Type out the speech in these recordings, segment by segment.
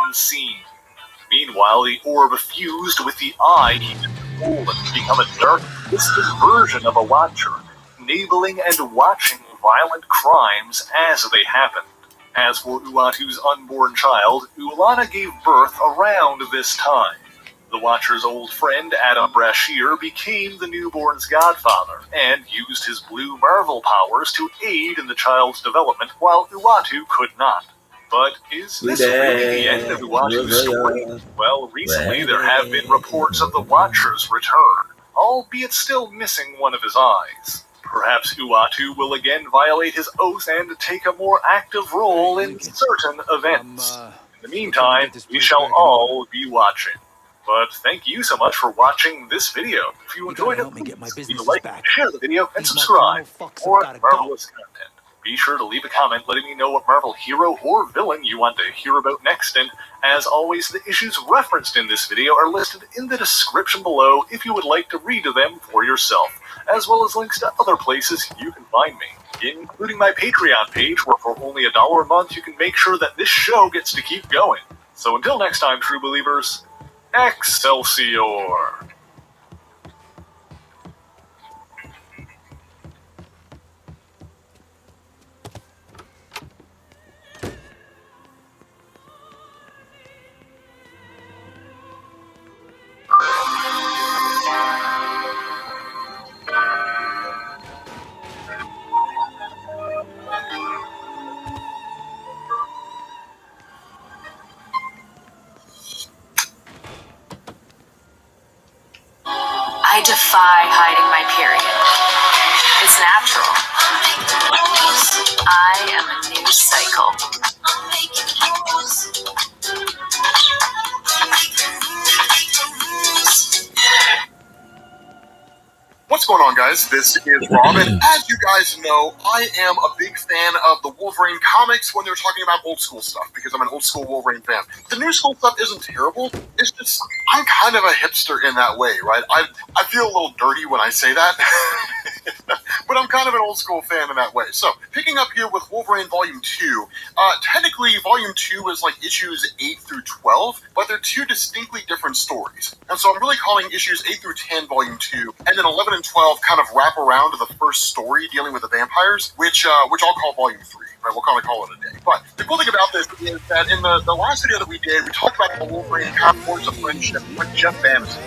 unseen. Meanwhile, the orb fused with the eye can control and become a dark, twisted version of a watcher, enabling and watching violent crimes as they happen. As for Uatu's unborn child, Ulana gave birth around this time. The Watcher's old friend, Adam Brashear, became the newborn's godfather, and used his blue Marvel powers to aid in the child's development, while Uatu could not. But is this really the end of Uatu's story? Well, recently there have been reports of the Watcher's return, albeit still missing one of his eyes. Perhaps Uatu will again violate his oath and take a more active role in certain events. In the meantime, we shall all be watching. But thank you so much for watching this video. If you enjoyed it, please leave a like, share the video, and subscribe for more marvelous content. Be sure to leave a comment letting me know what Marvel hero or villain you want to hear about next, and as always, the issues referenced in this video are listed in the description below if you would like to read them for yourself, as well as links to other places you can find me, including my Patreon page, where for only $1 a month you can make sure that this show gets to keep going. So until next time, true believers, Excelsior! I defy hiding my period. It's natural. I am a news cycle. What's going on, guys? This is Rob, and as you guys know, I am a big fan of the Wolverine comics when they're talking about old school stuff, because I'm an old school Wolverine fan. The new school stuff isn't terrible, it's just, I'm kind of a hipster in that way, right? I feel a little dirty when I say that, but I'm kind of an old school fan in that way. So, picking up here with Wolverine Volume 2, technically Volume 2 is like issues 8 through 12, but they're two distinctly different stories. And so I'm really calling issues 8 through 10 Volume 2, and then 11 and 12 kind of wrap around to the first story dealing with the vampires, which I'll call Volume 3. Right, we'll kind of call it a day. But the cool thing about this is that in the last video that we did, we talked about the Wolverine kind of forms of friendship with Jeff Bannister.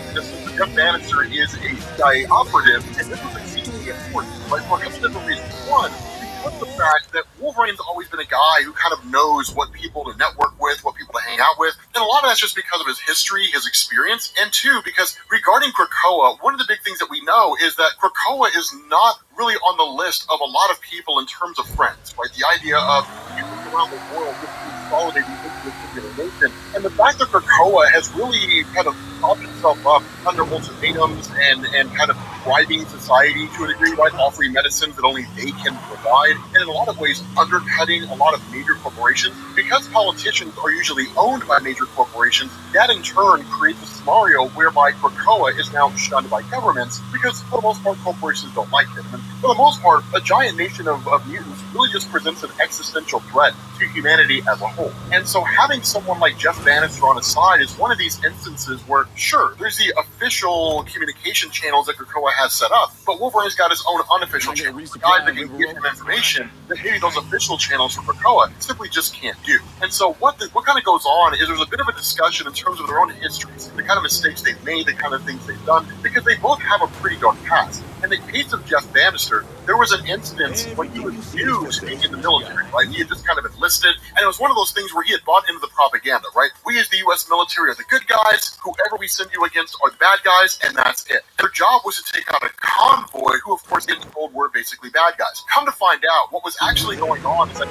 Jeff Bannister is a CIA operative, and this was exceedingly important, right, for a couple different reasons. One, because the fact that Wolverine's always been a guy who kind of knows what people to network with, what people to hang out with, and a lot of that's just because of his history, his experience, and two, because regarding Krakoa, one of the big things that we know is that Krakoa is not really on the list of a lot of people in terms of friends, right? The idea of you look around the world just consolidating into a singular nation, and the fact that Krakoa has really kind of propped itself up under ultimatums and kind of driving society to a degree, right? Offering medicines that only they can provide, and in a lot of ways undercutting a lot of major corporations. Because politicians are usually owned by major corporations, that in turn creates a scenario whereby Krakoa is now shunned by governments because for the most part corporations don't like them. And for the most part, a giant nation of mutants really just presents an existential threat to humanity as a whole. And so having someone like Jeff Bannister on his side is one of these instances where, sure, there's the official communication channels that Krakoa has set up, but Wolverine's got his own unofficial channels. Guys that can give him information that maybe those official channels for Krakoa simply just can't do. And so what kind of goes on is there's a bit of a discussion in terms of their own histories, the kind of mistakes they've made, the kind of things they've done, because they both have a pretty dark past. In the case of Jeff Bannister, there was an instance when he was new to being in the military, right? He had just kind of enlisted, and it was one of those things where he had bought into the propaganda, right? We as the U.S. military are the good guys, whoever we send you against are the bad guys, and that's it. Their job was to take out a convoy who, of course, getting told were basically bad guys. Come to find out, what was actually going on is that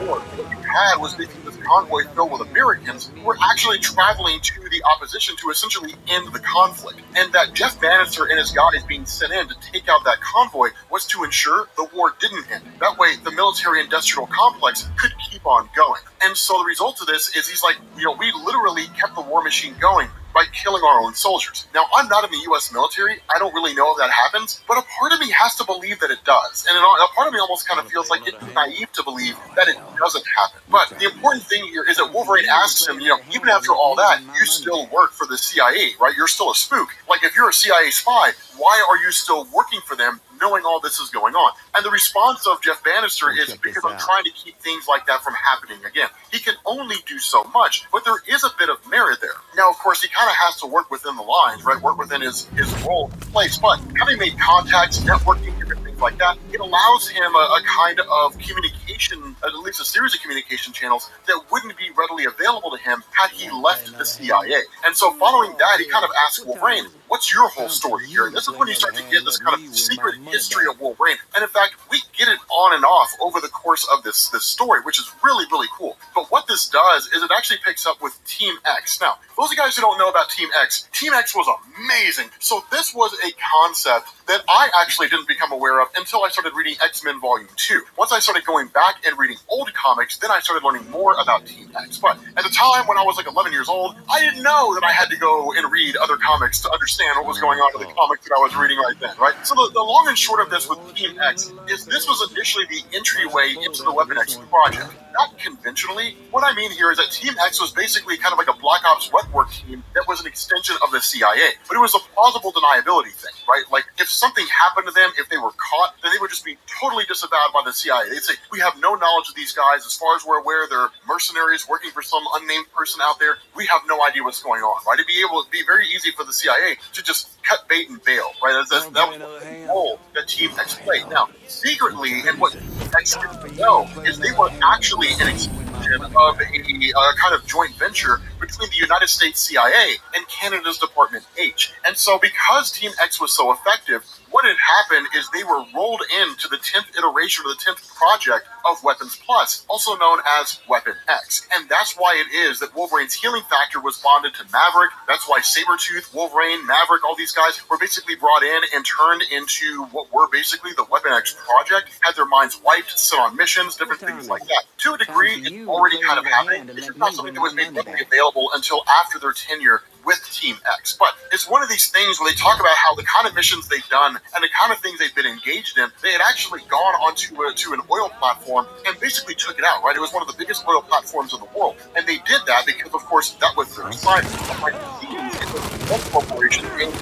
what you had was basically this convoy filled with Americans who were actually traveling to the opposition to essentially end the conflict. And that Jeff Bannister and his guys being sent in to take out that convoy was to ensure the war didn't end. That way, the military-industrial complex could keep on going. And so the result of this is he's like, we literally kept the war machine going, by killing our own soldiers. Now, I'm not in the U.S. military. I don't really know if that happens, but a part of me has to believe that it does. And a part of me almost kind of feels like it's naive to believe that it doesn't happen. But the important thing here is that Wolverine asks him, even after all that, you still work for the CIA, right? You're still a spook. Like, if you're a CIA spy, why are you still working for them knowing all this is going on? And the response of Jeff Bannister is, because I'm trying to keep things like that from happening again. He can only do so much, but there is a bit of merit there. Now, of course, he kind of has to work within the lines, right? Work within his role in place, but having made contacts, networking, different things like that, it allows him a kind of communication, at least a series of communication channels that wouldn't be readily available to him had he left the CIA. And so following that, he kind of asks Wolverine, what's your whole story here? And this is when you start to get this kind of secret history of Wolverine. And in fact, we get it on and off over the course of this story, which is really, really cool. But what this does is it actually picks up with Team X. Now, for those of you guys who don't know about Team X was amazing. So this was a concept that I actually didn't become aware of until I started reading X-Men Volume 2. Once I started going back and reading old comics, then I started learning more about Team X. But at the time, when I was like 11 years old, I didn't know that I had to go and read other comics to understand what was going on in the comics that I was reading right then, right? So the long and short of this with Team X is this was initially the entryway into the Weapon X project. Not conventionally. What I mean here is that Team X was basically kind of like a Black Ops wet work team that was an extension of the CIA. But it was a plausible deniability thing, right? Like, if something happened to them, if they were caught, then they would just be totally disavowed by the CIA. They'd say, we have no knowledge of these guys. As far as we're aware, they're mercenaries working for some unnamed person out there. We have no idea what's going on, right? It'd be very easy for the CIA to just cut bait and bail, right? That was the role that Team X played. Now, secretly, and what X didn't know is they were actually an extension of a kind of joint venture between the United States CIA and Canada's Department H. And so because Team X was so effective, what had happened is they were rolled into the 10th iteration or the 10th project of Weapons Plus, also known as Weapon X. And that's why it is that Wolverine's healing factor was bonded to Maverick. That's why Sabretooth, Wolverine, Maverick, all these guys were basically brought in and turned into what were basically the Weapon X project, had their minds wiped, sent on missions, different things like that. To a degree, it's already kind of happening. It's just not something that was made readily available until after their tenure with Team X. But it's one of these things where they talk about how the kind of missions they've done and the kind of things they've been engaged in, they had actually gone onto to an oil platform and basically took it out, right? It was one of the biggest oil platforms in the world. And they did that because, of course, that was their assignment. Behind the scenes, it was one corporation and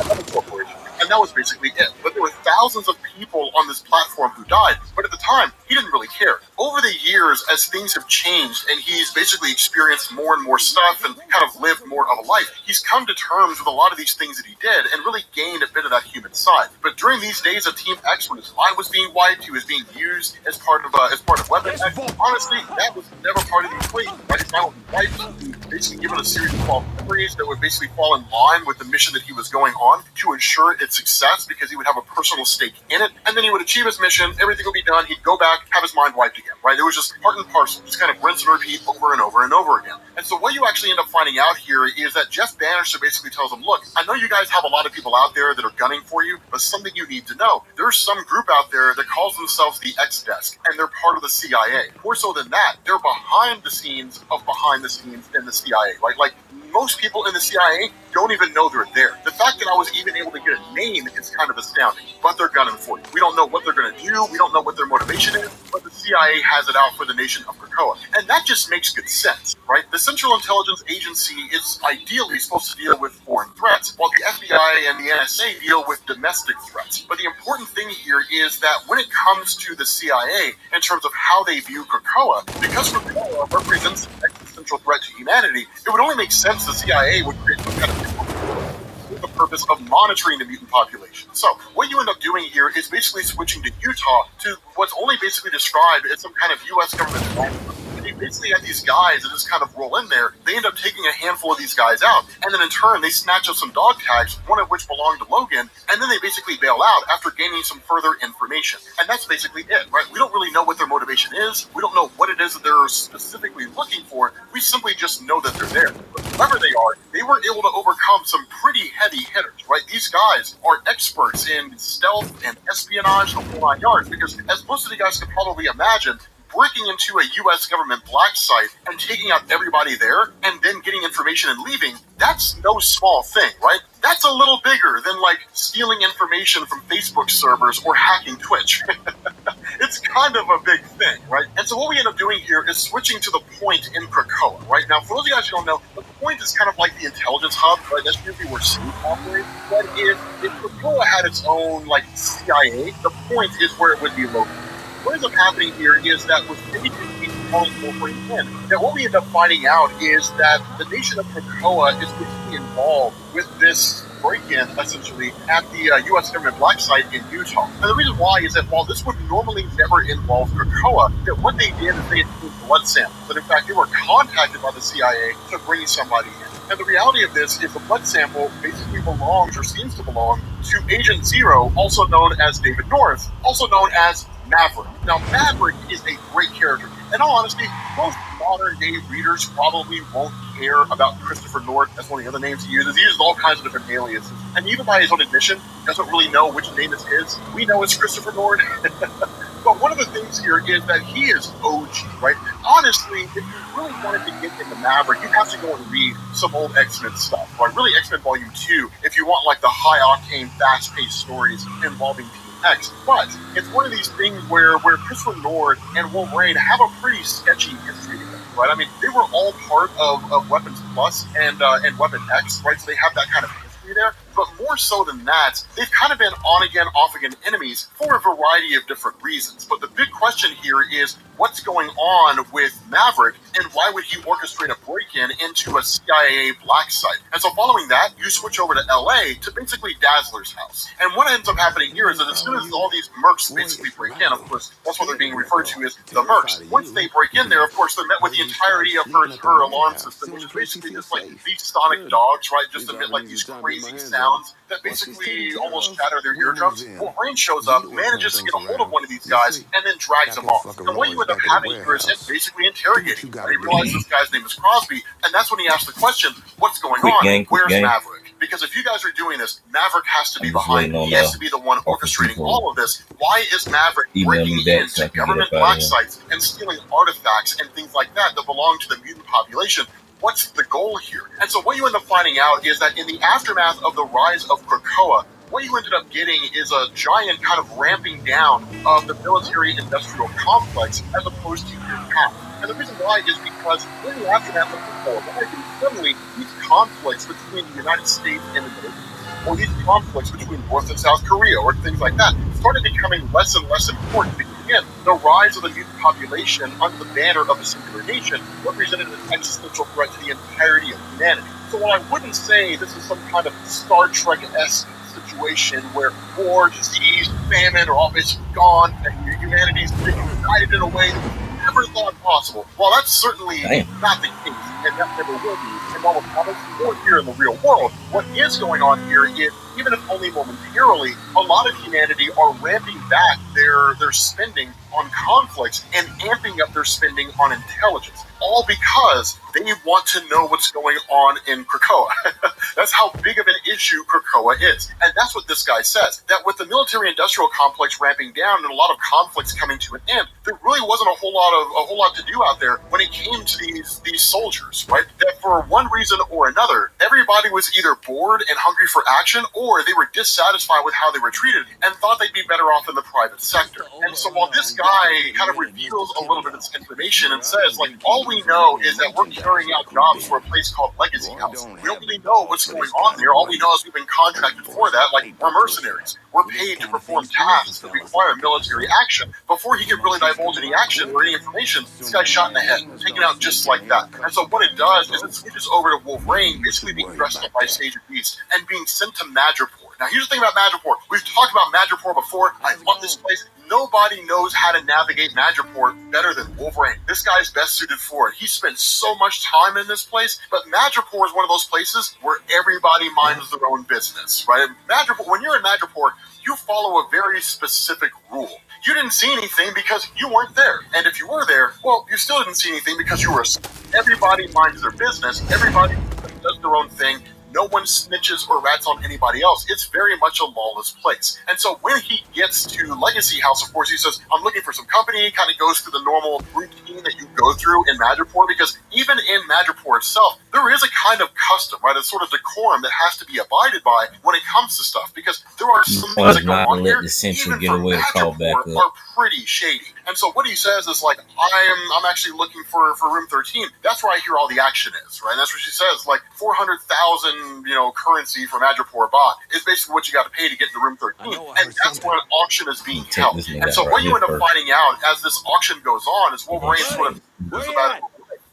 another corporation. And that was basically it. But there were thousands of people on this platform who died. But at the time, he didn't really care. Over the years, as things have changed and he's basically experienced more and more stuff and kind of lived more of a life, he's come to terms with a lot of these things that he did and really gained a bit of that human side. But during these days of Team X, when his mind was being wiped, he was being used as part of Weapon X. Honestly, that was never part of the equation. Right? His mind was wiped. He was basically given a series of false memories that would basically fall in line with the mission that he was going on to ensure its success, because he would have a personal stake in it. And then he would achieve his mission. Everything would be done. He'd go back, have his mind wiped again. Right? It was just part and parcel, just kind of rinse and repeat over and over and over again. And so what you actually end up finding out here is that Jeff Bannister basically tells him, look, I know you guys have a lot of people out there that are gunning for you, but something you need to know. There's some group out there that calls themselves the X-Desk, and they're part of the CIA. More so than that, they're behind the scenes in the CIA, right? Like, most people in the CIA don't even know they're there. The fact that I was even able to get a name is kind of astounding, but they're gunning for you. We don't know what they're going to do. We don't know what their motivation is, but the CIA has it out for the nation of Krakoa. And that just makes good sense, right? The Central Intelligence Agency is ideally supposed to deal with foreign threats, while the FBI and the NSA deal with domestic threats. But the important thing here is that when it comes to the CIA, in terms of how they view Krakoa, because Krakoa represents an existential threat to humanity, it would only make sense the CIA would create some kind of with the purpose of monitoring the mutant population. So what you end up doing here is basically switching to Utah to what's only basically described as some kind of U.S. government plan. And you basically have these guys that just kind of roll in there. They end up taking a handful of these guys out, and then in turn they snatch up some dog tags, one of which belonged to Logan, and then they basically bail out after gaining some further information. And that's basically it, right? We don't really know what their motivation is. We don't know what it is that they're specifically looking for. We simply just know that they're there. But whoever they are, they were able to overcome some pretty heavy hitters, right? These guys are experts in stealth and espionage, the whole 9 yards, because as most of you guys can probably imagine, breaking into a U.S. government black site and taking out everybody there and then getting information and leaving, that's no small thing, right? That's a little bigger than like stealing information from Facebook servers or hacking Twitch. It's kind of a big thing, right? And so what we end up doing here is switching to the Point in Krakoa, right? Now, for those of you guys who don't know, the Point is kind of like the intelligence hub, right? That's usually where Snoop operates. But if Krakoa had its own, like, CIA, the Point is where it would be located. What ends up happening here is that with Wolverine in, now what we end up finding out is that the nation of Krakoa is basically involved with this break-in, essentially, at the U.S. government black site in Utah. And the reason why is that while this would normally never involve Krakoa, that what they did is they included blood samples. And in fact, they were contacted by the CIA to bring somebody in. And the reality of this is the blood sample basically belongs, or seems to belong, to Agent Zero, also known as David North, also known as Maverick. Now, Maverick is a great character. In all honesty, most modern-day readers probably won't care about Christopher North. That's one of the other names he uses. He uses all kinds of different aliases. And even by his own admission, doesn't really know which name is his. We know it's Christopher North. But one of the things here is that he is OG, right? Honestly, if you really wanted to get into Maverick, you'd have to go and read some old X-Men stuff, right? Really X-Men Volume 2, if you want like the high-octane, fast-paced stories involving X. But it's one of these things where Christopher North and Wolverine have a pretty sketchy history together, right? I mean, they were all part of Weapons Plus and Weapon X, right? So they have that kind of history there. But more so than that, they've kind of been on-again, off-again enemies for a variety of different reasons. But the big question here is what's going on with Maverick, and why would he orchestrate a break-in into a CIA black site? And so following that, you switch over to LA to basically Dazzler's house. And what ends up happening here is that as soon as all these mercs basically break in, of course, that's what they're being referred to as the mercs. Once they break in there, of course, they're met with the entirety of her alarm system, which is basically just like these sonic dogs, right? Just emit like these crazy sounds that basically almost shatter their eardrums. Wolverine shows up, manages to get a hold of one of these guys, and then drags him off. And what you end up having here is him basically interrogating him. And he realizes this guy's name is Crosby, and that's when he asks the question, what's going on? Where's Maverick? Because if you guys are doing this, Maverick has to be behind. He has to be the one orchestrating all of this. Why is Maverick breaking into government black sites and stealing artifacts and things like that belong to the mutant population? What's the goal here? And so what you end up finding out is that in the aftermath of the rise of Krakoa, what you ended up getting is a giant kind of ramping down of the military-industrial complex as opposed to your town. And the reason why is because in the aftermath of Krakoa, suddenly these conflicts between the United States and the Middle East, or these conflicts between North and South Korea, or things like that, started becoming less and less important. Again, the rise of the mutant population under the banner of a singular nation represented an existential threat to the entirety of humanity. So while I wouldn't say this is some kind of Star Trek-esque situation where war, disease, famine are all basically gone, and humanity's been united in a way that we never thought possible, well, that's certainly not the case, and that never will be in Marvel Comics or here in the real world. What is going on here is, even if only momentarily, a lot of humanity are ramping back their spending on conflicts and amping up their spending on intelligence, all because they want to know what's going on in Krakoa. That's how big of an issue Krakoa is. And that's what this guy says, that with the military-industrial complex ramping down and a lot of conflicts coming to an end, there really wasn't a whole lot to do out there when it came to these soldiers, right? That for one reason or another, everybody was either bored and hungry for action, or they were dissatisfied with how they were treated and thought they'd be better off in the private sector. And so while this guy kind of reveals a little bit of this information and says, like, all we know is that we're carrying out jobs for a place called Legacy House. We don't really know what's going on there. All we know is we've been contracted for that, like we're mercenaries. We're paid to perform tasks that require military action. Before he could really divulge any action or any information, this guy's shot in the head, taken out just like that. And so what it does is it switches over to Wolverine, basically being dressed up by Sage of Beast and being sent to Madripoor. Now here's the thing about Madripoor. We've talked about Madripoor before. I love this place. Nobody knows how to navigate Madripoor better than Wolverine. This guy's best suited for it. He spent so much time in this place, but Madripoor is one of those places where everybody minds their own business, right? Madripoor, when you're in Madripoor, you follow a very specific rule. You didn't see anything because you weren't there. And if you were there, well, you still didn't see anything because you were asleep. Everybody minds their business. Everybody does their own thing. no one snitches or rats on anybody else. It's very much a lawless place. And so when he gets to Legacy House, of course, he says, I'm looking for some company, kind of goes through the normal routine that you go through in Madripoor, because even in Madripoor itself, there is a kind of custom, right? A sort of decorum that has to be abided by when it comes to stuff, because there are some things that go on here, even for Madripoor, are pretty shady. And so what he says is like, I'm actually looking for room 13. That's where I hear all the action is, right? And that's what she says, like 400,000, currency from Madripoor bought is basically what you got to pay to get into room 13. And that's where an auction is being held. And so what you end up finding out as this auction goes on is Wolverine sort of goes about it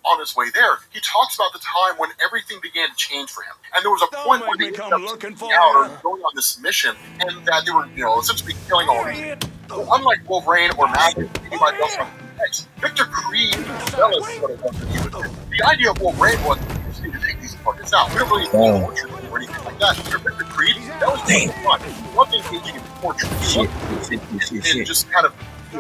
on his way there. He talks about the time when everything began to change for him. And there was a point where they ended up out or going on this mission, and that they were, essentially killing all these people. So unlike Wolverine or Maverick or anybody else on the X, Victor Creed zealous what it was that he would do. The idea of Wolverine was we just need to take these fuckers out. We don't really need to torture them or anything like that. For Victor Creed, that was just fun. He loved engaging in torture. He loved and just kind of,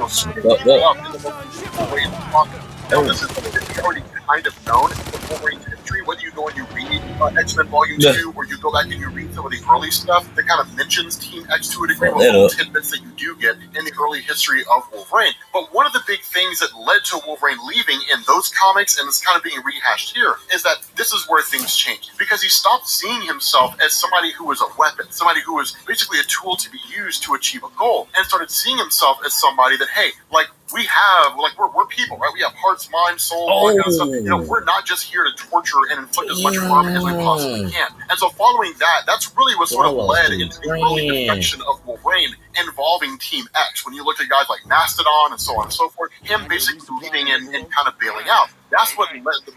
screwing people up in the most beautiful way possible. Now, this is something that we already kind of known with Wolverine's history, whether you go and you read X-Men Volume 2, or you go back and you read some of the early stuff that kind of mentions Team X to a degree, with little tidbits that you do get in the early history of Wolverine. But one of the big things that led to Wolverine leaving in those comics, and it's kind of being rehashed here, is that this is where things changed. Because he stopped seeing himself as somebody who was a weapon, somebody who was basically a tool to be used to achieve a goal, and started seeing himself as somebody that, hey, like, we have, like, we're people, right? We have hearts, minds, soul, all that kind of stuff. We're not just here to torture and inflict as much harm as we possibly can. And so following that, that's really what sort of led into the early defection of Wolverine involving Team X. When you look at guys like Mastodon and so on and so forth, him basically leaving and kind of bailing out. That's what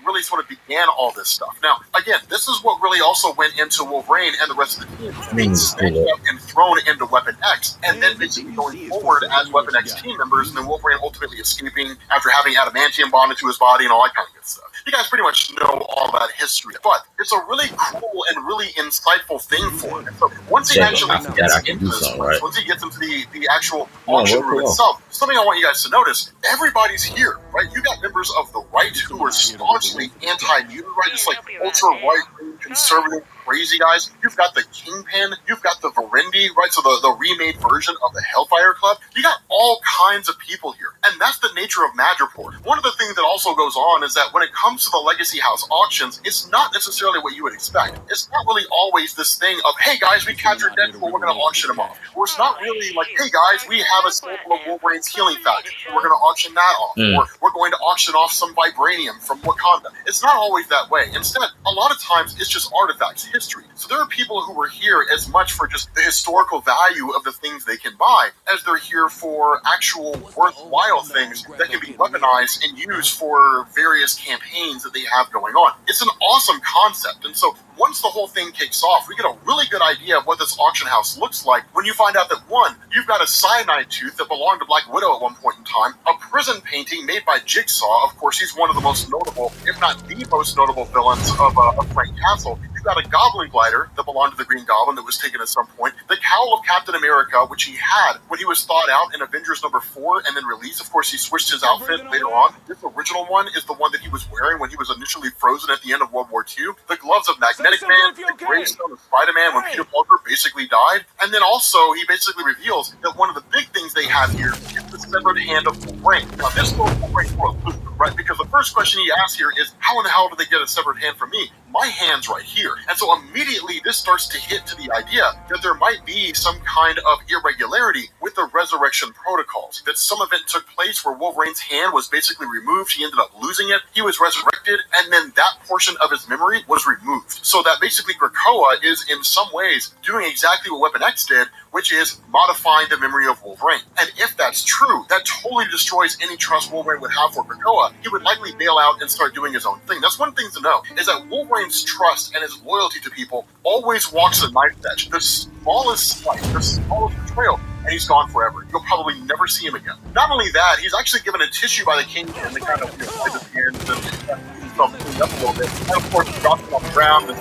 really sort of began all this stuff. Now, again, this is what really also went into Wolverine and the rest of the team being snatched up and thrown into Weapon X, and then basically going forward as Weapon X team members, and then Wolverine ultimately escaping after having adamantium bonded to his body and all that kind of good stuff. You guys pretty much know all that history, but it's a really cool and really insightful thing for him. And so once he actually gets into this place, once he gets into the actual auction room itself, something I want you guys to notice, everybody's here, right? You got members of the right who are staunchly anti-mutant, right? Just like ultra-right, conservative, crazy guys. You've got the Kingpin, you've got the Verendi, right? So the remade version of the Hellfire Club. You got all kinds of people here. And that's the nature of Madripoor. One of the things that also goes on is that when it comes to the Legacy House auctions, it's not necessarily what you would expect. It's not really always this thing of, hey guys, we captured Deadpool, we're going to auction him off. Or it's not really like, hey guys, we have a sample of Wolverine's healing factor, we're going to auction that off. Or we're going to auction off some vibranium from Wakanda. It's not always that way. Instead, a lot of times it's just artifacts, history. So there are people who are here as much for just the historical value of the things they can buy as they're here for actual worthwhile things that can be weaponized and used for various campaigns that they have going on. It's an awesome concept. And so once the whole thing kicks off, we get a really good idea of what this auction house looks like when you find out that, one, you've got a cyanide tooth that belonged to Black Widow at one point in time, a prison painting made by Jigsaw. Of course, he's one of the most notable, if not the most notable villains of Frank Castle. You've got a Goblin glider that belonged to the Green Goblin that was taken at some point, the cowl of Captain America, which he had when he was thawed out in Avengers number 4 and then released. Of course, he switched his outfit later on. This original one is the one that he was wearing when he was initially frozen at the end of World War II. The gloves of Magnetic Man, the gravestone of Spider-Man when Peter Parker basically died. And then also, he basically reveals that one of the big things they have here is the severed hand of Wolverine. Now, this throws Wolverine for a loop, right? Because the first question he asks here is, how in the hell did they get a severed hand from me? My hand's right here. And so immediately this starts to hit to the idea that there might be some kind of irregularity with the resurrection protocols. That some event took place where Wolverine's hand was basically removed. He ended up losing it. He was resurrected, and then that portion of his memory was removed. So that basically Krakoa is in some ways doing exactly what Weapon X did, which is modifying the memory of Wolverine. And if that's true, that totally destroys any trust Wolverine would have for Krakoa. He would likely bail out and start doing his own thing. That's one thing to know, is that Wolverine's trust and his loyalty to people always walks a knife edge. The smallest slight, the smallest betrayal, and he's gone forever. You'll probably never see him again. Not only that, he's actually given a tissue by the Kingpin to kind of wipe his hands and himself cleaned up a little bit. And of course, he drops him on the ground and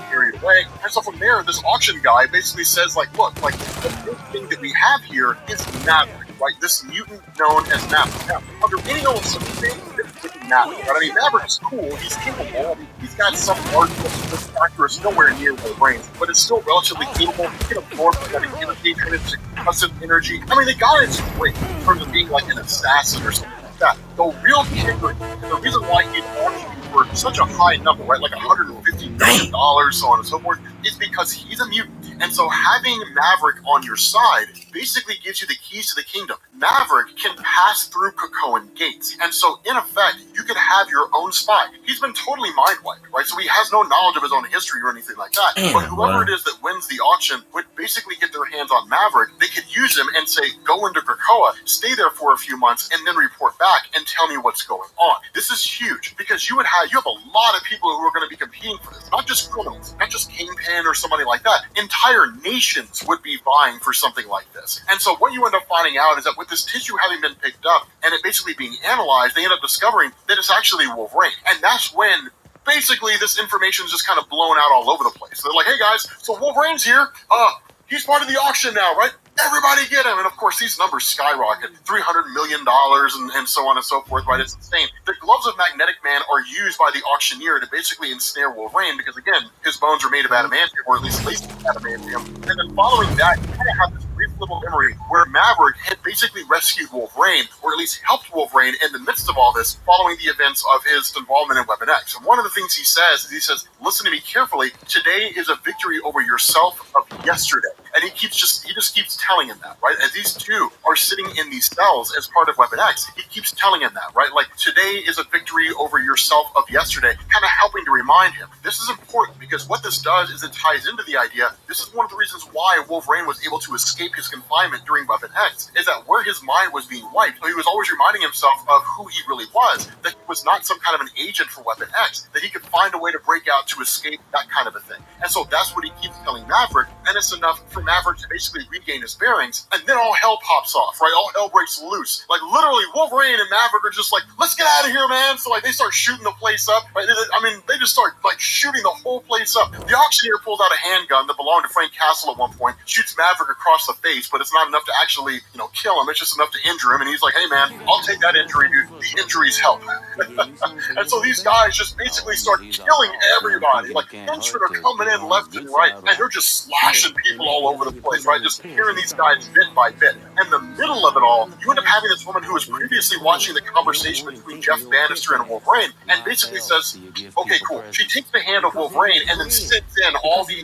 carried away. And so from there, this auction guy basically says, like, look, like, the big thing that we have here is Maverick, right? This mutant known as Mafia. Now, under any old circumstance, this Maverick. But I mean, Maverick is cool. He's capable. I mean, he's got some art, but this factor is nowhere near Wolverine's. But it's still relatively capable. He can absorb kinetic energy, concussive energy. I mean, the guy is great in terms of being like an assassin or something like that. The real kicker, and the reason why he's auctioned for such a high number, right, like $150 million, so on and so forth, is because he's a mutant. And so having Maverick on your side basically gives you the keys to the kingdom. Maverick can pass through Krakoan gates. And so, in effect, you could have your own spy. He's been totally mind-wiped, right? So he has no knowledge of his own history or anything like that. But whoever it is that wins the auction would basically get their hands on Maverick. They could use him and say, go into Krakoa, stay there for a few months, and then report back and tell me what's going on. This is huge because you have a lot of people who are going to be competing for this. Not just criminals, not just Kingpin or somebody like that. Entire nations would be vying for something like this. And so what you end up finding out is that with this tissue having been picked up and it basically being analyzed, they end up discovering that it's actually Wolverine. And that's when basically this information is just kind of blown out all over the place. They're like, hey guys, so Wolverine's here. He's part of the auction now, right? Everybody get him. And of course, these numbers skyrocket. $300 million and so on and so forth, right? It's insane. The gloves of Magnetic Man are used by the auctioneer to basically ensnare Wolverine because, again, his bones are made of adamantium, or at least laced with adamantium. And then following that, you kind of have this brief little memory where Maverick had basically rescued Wolverine, or at least helped Wolverine in the midst of all this, following the events of his involvement in Weapon X. And one of the things he says is, listen to me carefully, today is a victory over yourself of yesterday. And he just keeps telling him that, right? As these two are sitting in these cells as part of Weapon X, he keeps telling him that, right? Like, today is a victory over yourself of yesterday, kind of helping to remind him. This is important because what this does is it ties into the idea, this is one of the reasons why Wolverine was able to escape his confinement during Weapon X, is that where his mind was being wiped, so he was always reminding himself of who he really was, that he was not some kind of an agent for Weapon X, that he could find a way to break out to escape, that kind of a thing. And so that's what he keeps telling Maverick, and it's enough for Maverick to basically regain his bearings, and then all hell pops off, right? All hell breaks loose. Like, literally, Wolverine and Maverick are just like, let's get out of here, man! So, like, they start shooting the place up, right? I mean, they just start, like, shooting the whole place up. The auctioneer pulls out a handgun that belonged to Frank Castle at one point, shoots Maverick across the face, but it's not enough to actually, kill him. It's just enough to injure him, and he's like, hey, man, I'll take that injury, dude. The injuries help. And so these guys just basically start killing everybody. Like, henchmen are coming in left and right, and they're just slashing people all over the place, right? Just hearing these guys bit by bit. In the middle of it all, you end up having this woman who was previously watching the conversation between Jeff Bannister and Wolverine, and basically says, okay, cool. She takes the hand of Wolverine and then sends in all these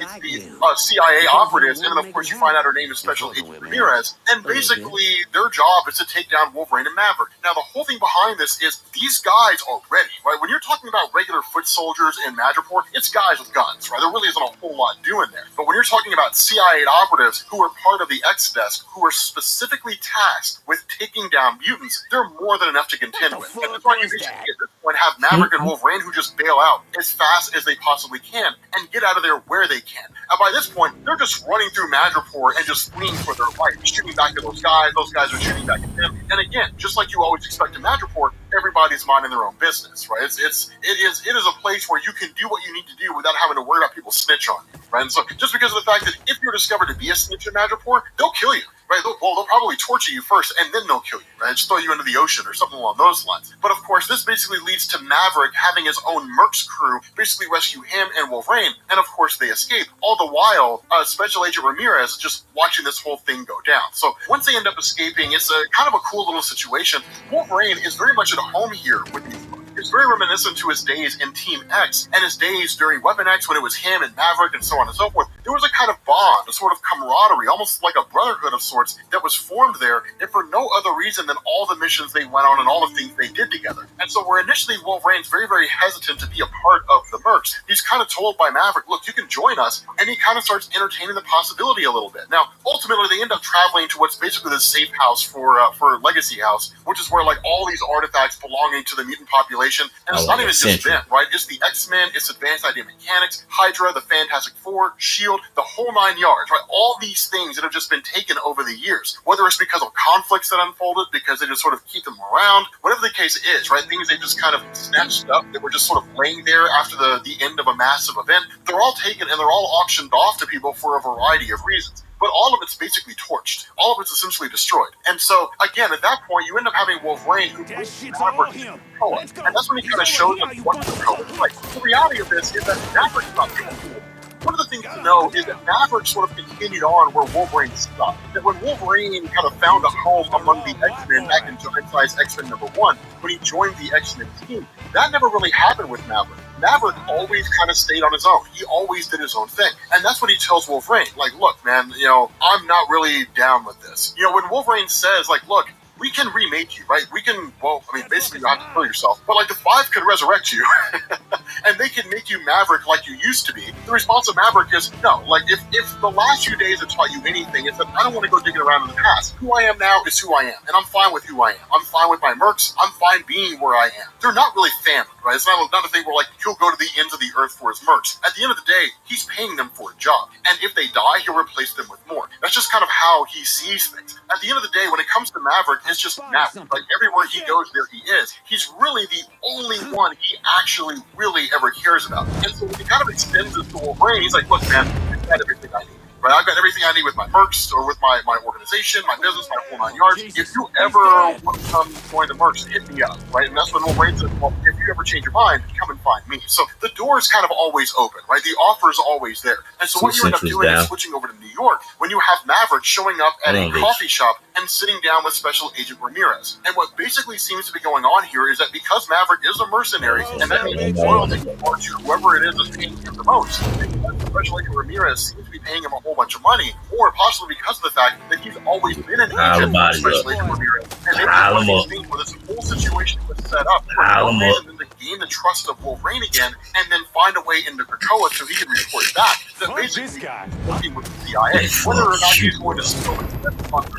CIA operatives, and then of course you find out her name is Special Agent Ramirez, and basically their job is to take down Wolverine and Maverick. Now the whole thing behind this is these guys are ready, right? When you're talking about regular foot soldiers in Madripoor, it's guys with guns, right? There really isn't a whole lot doing there. But when you're talking about CIA operatives who are part of the X desk, who are specifically tasked with taking down mutants, they're more than enough to contend with. And that's why you basically at this point have Maverick and Wolverine who just bail out as fast as they possibly can and get out of there where they can. And by this point, they're just running through Madripoor and just fleeing for their life, shooting back at those guys are shooting back at them. And again, just like you always expect in Madripoor, everybody's minding their own business, right? It is a place where you can do what you need to do without having to worry about people snitch on you, right? And so just because of the fact that if you're discovered to be a snitch in Madripoor, they'll kill you, right? They'll probably torture you first and then they'll kill you, right? Just throw you into the ocean or something along those lines. But of course, this basically leads to Maverick having his own Mercs crew basically rescue him and Wolverine, and of course they escape. All the while, Special Agent Ramirez just watching this whole thing go down. So once they end up escaping, it's a kind of a cool little situation. Wolverine is very much at home here with these folks. It's very reminiscent to his days in Team X and his days during Weapon X when it was him and Maverick and so on and so forth. There was a kind of bond, a sort of camaraderie, almost like a brotherhood of sorts that was formed there, and for no other reason than all the missions they went on and all the things they did together. And so where initially Wolverine's very, very hesitant to be a part of the Mercs, he's kind of told by Maverick, look, you can join us, and he kind of starts entertaining the possibility a little bit. Now, ultimately, they end up traveling to what's basically the safe house for Legacy House, which is where like all these artifacts belonging to the mutant population, and it's not even just them, right? It's the X-Men, it's Advanced Idea Mechanics, Hydra, the Fantastic Four, S.H.I.E.L.D., the whole 9 yards, right? All these things that have just been taken over the years, whether it's because of conflicts that unfolded, because they just sort of keep them around, whatever the case is, right? Things they just kind of snatched up that were just sort of laying there after the end of a massive event, they're all taken and they're all auctioned off to people for a variety of reasons. but all of it's basically torched. All of it's essentially destroyed. And so, again, at that point, you end up having Wolverine who brings Maverick to Krakoa. And that's when he kind of shows us what Krakoa is like. The reality of this is that Maverick's not Krakoa. One of the things to know is that Maverick sort of continued on where Wolverine stopped. That when Wolverine kind of found a home among the X-Men back in Giant Size X-Men #1, when he joined the X-Men team, that never really happened with Maverick. Maverick always kind of stayed on his own. He always did his own thing. And that's what he tells Wolverine. Like, look, man, I'm not really down with this. When Wolverine says, like, look, we can remake you, right? We can, basically you have to kill yourself. But, like, the Five could resurrect you. And they can make you Maverick like you used to be. The response of Maverick is, no. Like, if the last few days have taught you anything, it's that I don't want to go digging around in the past. Who I am now is who I am. And I'm fine with who I am. I'm fine with my mercs. I'm fine being where I am. They're not really family, right? It's not a thing where, like, he'll go to the ends of the earth for his mercs. At the end of the day, he's paying them for a job. And if they die, he'll replace them with more. That's just kind of how he sees things. At the end of the day, when it comes to Maverick, it's just Maverick. Like, everywhere he goes, there he is. He's really the only one he actually really ever cares about. And so when he kind of extends this to Wolverine, he's like, look, man, I've got everything I need. Right? I've got everything I need with my mercs or with my organization, my business, my whole 9 yards. If you ever want to come join the mercs, hit me up, right? And that's when Wolverine says, well, if you ever change your mind, come and find me. So the door is kind of always open, right? The offer is always there. And so what you end up doing is switching over to New York when you have Maverick showing up at a coffee shop and sitting down with Special Agent Ramirez. And what basically seems to be going on here is that because Maverick is a mercenary, and that means loyalty to whoever it is paying him the most, Special Agent Ramirez seems to be paying him a whole bunch of money, or possibly because of the fact that he's always been an agent for Special Agent Ramirez. And they were one of these things where this whole situation was set up for no reason to gain the trust of Wolverine again, and then find a way into Krakoa so he can report back. So basically, working with the CIA, whether or not he's going to spill it,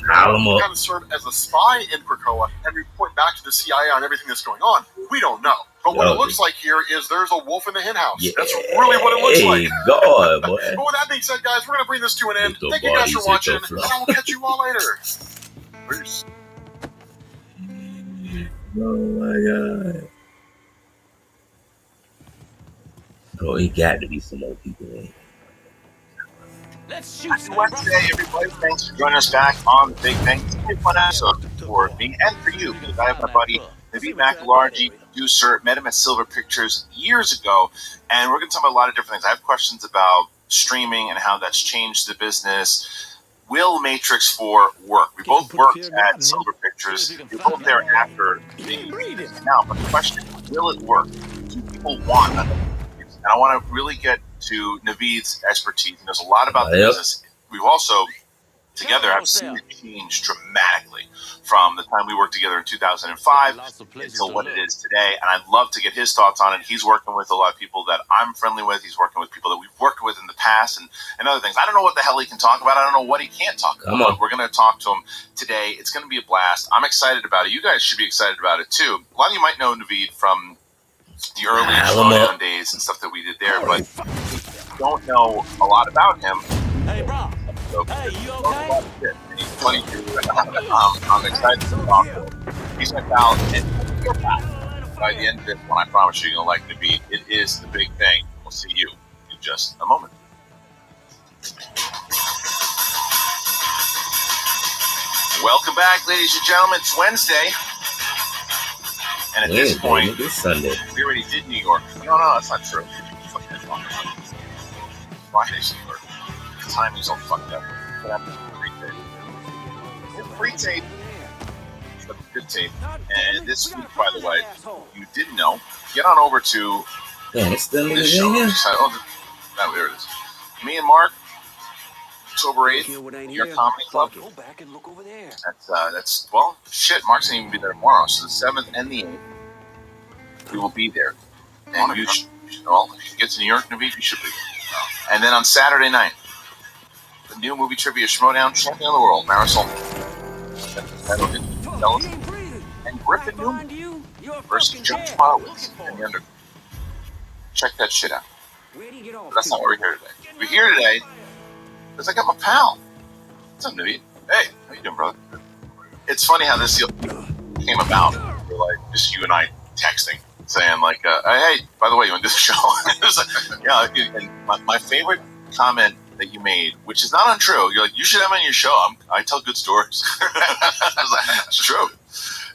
kind of serve as a spy in Krakoa and report back to the CIA on everything that's going on, we don't know. But what it looks like here is there's a wolf in the hen house. Yeah. That's really what it looks like. God, boy. But with that being said, guys, we're going to bring this to an end. Thank you guys for watching, and I will catch you all later. Peace. Oh, my God. Oh, he got to be some more people in here. Let's shoot. Happy Wednesday, everybody. Thanks for joining us back on the Big Bang. It's a fun episode for me and for you, because I have my buddy Naveed McEllargy, producer. Met him at Silver Pictures years ago, and we're going to talk about a lot of different things. I have questions about streaming and how that's changed the business. Will Matrix 4 work? We both worked at Silver Pictures. We were both there after the now, but the question is, will it work? Do people want another? And I want to really get to Naveed's expertise. And there's a lot about the business. We've also, together, have seen it change dramatically from the time we worked together in 2005 until what it is today. And I'd love to get his thoughts on it. He's working with a lot of people that I'm friendly with. He's working with people that we've worked with in the past and other things. I don't know what the hell he can talk about. I don't know what he can't talk about. But we're going to talk to him today. It's going to be a blast. I'm excited about it. You guys should be excited about it, too. A lot of you might know Naveed from the early Showdown days and stuff that we did there, but if you don't know a lot about him. Hey, bro. So, hey, you okay? He's funny dude. I'm excited to talk to him. He's my pal, and your pal. By the end of this one, I promise you, you're going to like Naveed. It is the big thing. We'll see you in just a moment. Welcome back, ladies and gentlemen. It's Wednesday. And at this point, Sunday. We already did New York. No, that's not true. Friday's New York. The timing's all fucked up. What happened to the pre-tape? The good tape. And this week, by the way, you didn't know. Get on over to it's still this show. No, there it is. Me and Mark, October 8th, New York Comedy Club. Go back and look over there. That's well, shit. Mark's gonna even be there tomorrow. So the 7th and the 8th, we will be there. And you should, well, if you get to New York, Naveed, you should be there. And then on Saturday night, the new movie trivia Schmodown, champion of the world, Marisol, and Griffin Newman versus George Horowitz and the Underground. Check that shit out. But that's not why we're here today. We're here today because I got my pal. What's up, Naveed? Hey, how you doing, brother? It's funny how this deal came about. We're like, just you and I texting, saying like, hey, by the way, you want to do the show? Yeah, and my favorite comment that you made, which is not untrue. You're like, you should have me on your show. I tell good stories. I was like, it's true.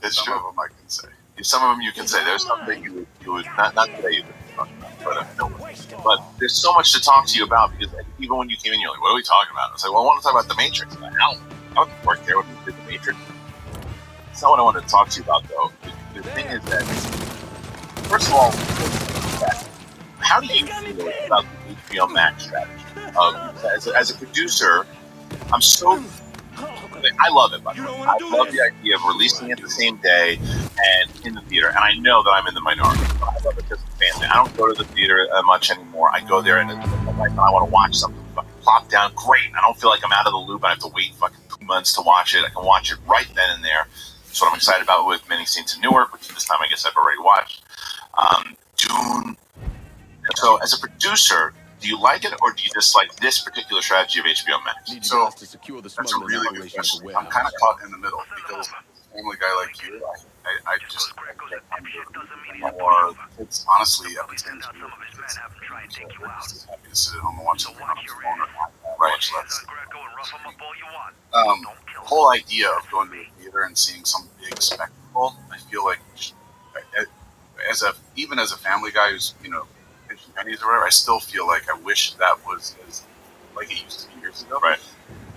It's Some true. of them I can say. Some of them you can say. There's some that you would not today you would talk about, but there's so much to talk to you about because even when you came in, you're like, what are we talking about? I was like, well, I want to talk about the Matrix. I'm like, I would work there when we did the Matrix. That's not what I wanted to talk to you about, though. The thing is that, first of all, how do you feel about the HBO Max strategy? As a producer, I'm so. I love it, by the way. I love the idea of releasing it the same day and in the theater. And I know that I'm in the minority, but I love it because of family. I don't go to the theater much anymore. I go there and I want to watch something. Fucking plop down, great. I don't feel like I'm out of the loop. I have to wait fucking 2 months to watch it. I can watch it right then and there. That's what I'm excited about with Many Saints in Newark, which this time I guess I've already watched. Dune. So, as a producer, do you like it, or do you dislike this particular strategy of HBO Max? So that's a really good question. I'm kind of caught in the middle because as a family guy like you, I just more. It's honestly, I've been saying this for years. I'm just happy to sit at home and watch something on his phone or much less. The whole idea of going to the theater and seeing some big spectacle, I feel like even as a family guy who's pinching pennies or whatever, I still feel like I wish that was as like it used to be years ago. Right.